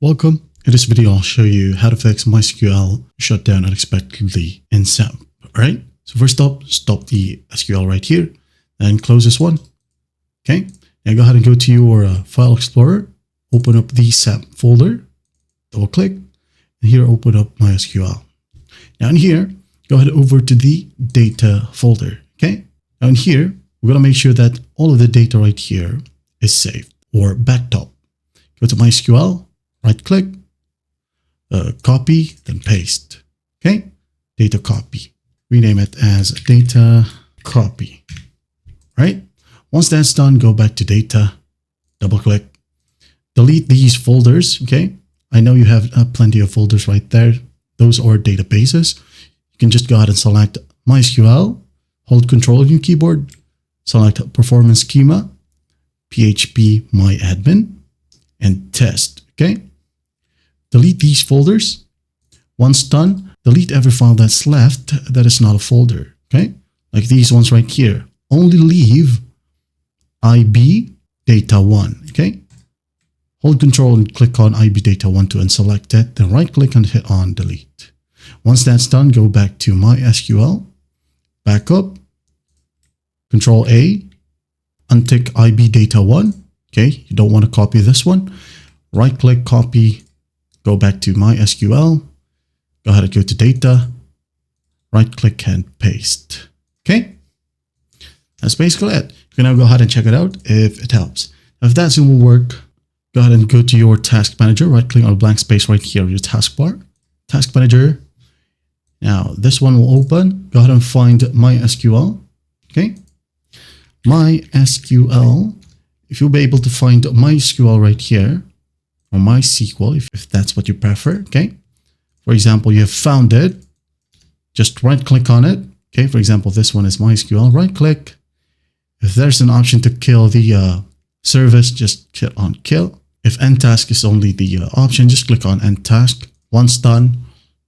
Welcome. In this video, I'll show you how to fix MySQL shutdown unexpectedly in XAMPP. Alright, so first up, stop the SQL right here and close this one. Okay, now go ahead and go to your File Explorer, open up the XAMPP folder, double click, and here open up MySQL. Now in here, go ahead over to the Data folder. Okay, now in here, we're going to make sure that all of the data right here is saved or backed up. Go to MySQL, right click, copy, then paste. Okay, data copy. Rename it as data copy. Right? Once that's done, go back to data, double click, delete these folders. Okay, I know you have plenty of folders right there. Those are databases. You can just go ahead and select MySQL, hold Control on your keyboard, select Performance Schema, PHP MyAdmin, and test. Okay, delete these folders. Once done, delete every file that's left that is not a folder. Okay, like these ones right here. Only leave IB data 1. Okay, hold Control and click on IB data 1 to unselect it. Then right click and hit on delete. Once that's done, go back to MySQL, backup, Control A, untick IB data 1. Okay, you don't want to copy this one. Right click, copy, go back to MySQL, go ahead and go to data, right click and paste. Okay, that's basically it. You can now go ahead and check it out if it helps. If that will work, go ahead and go to your task manager, right click on a blank space right here, your taskbar, task manager. Now this one will open. Go ahead and find MySQL. Okay, MySQL. If you'll be able to find MySQL right here, or MySQL, if that's what you prefer. Okay, for example, you have found it, just right click on it. Okay, for example, this one is MySQL, right click. If there's an option to kill the service, just click on kill. If end task is only the option, just click on end task. Once done,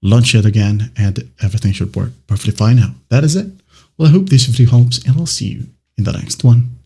launch it again and everything should work perfectly fine now. That is it. Well, I hope this video helps and I'll see you in the next one.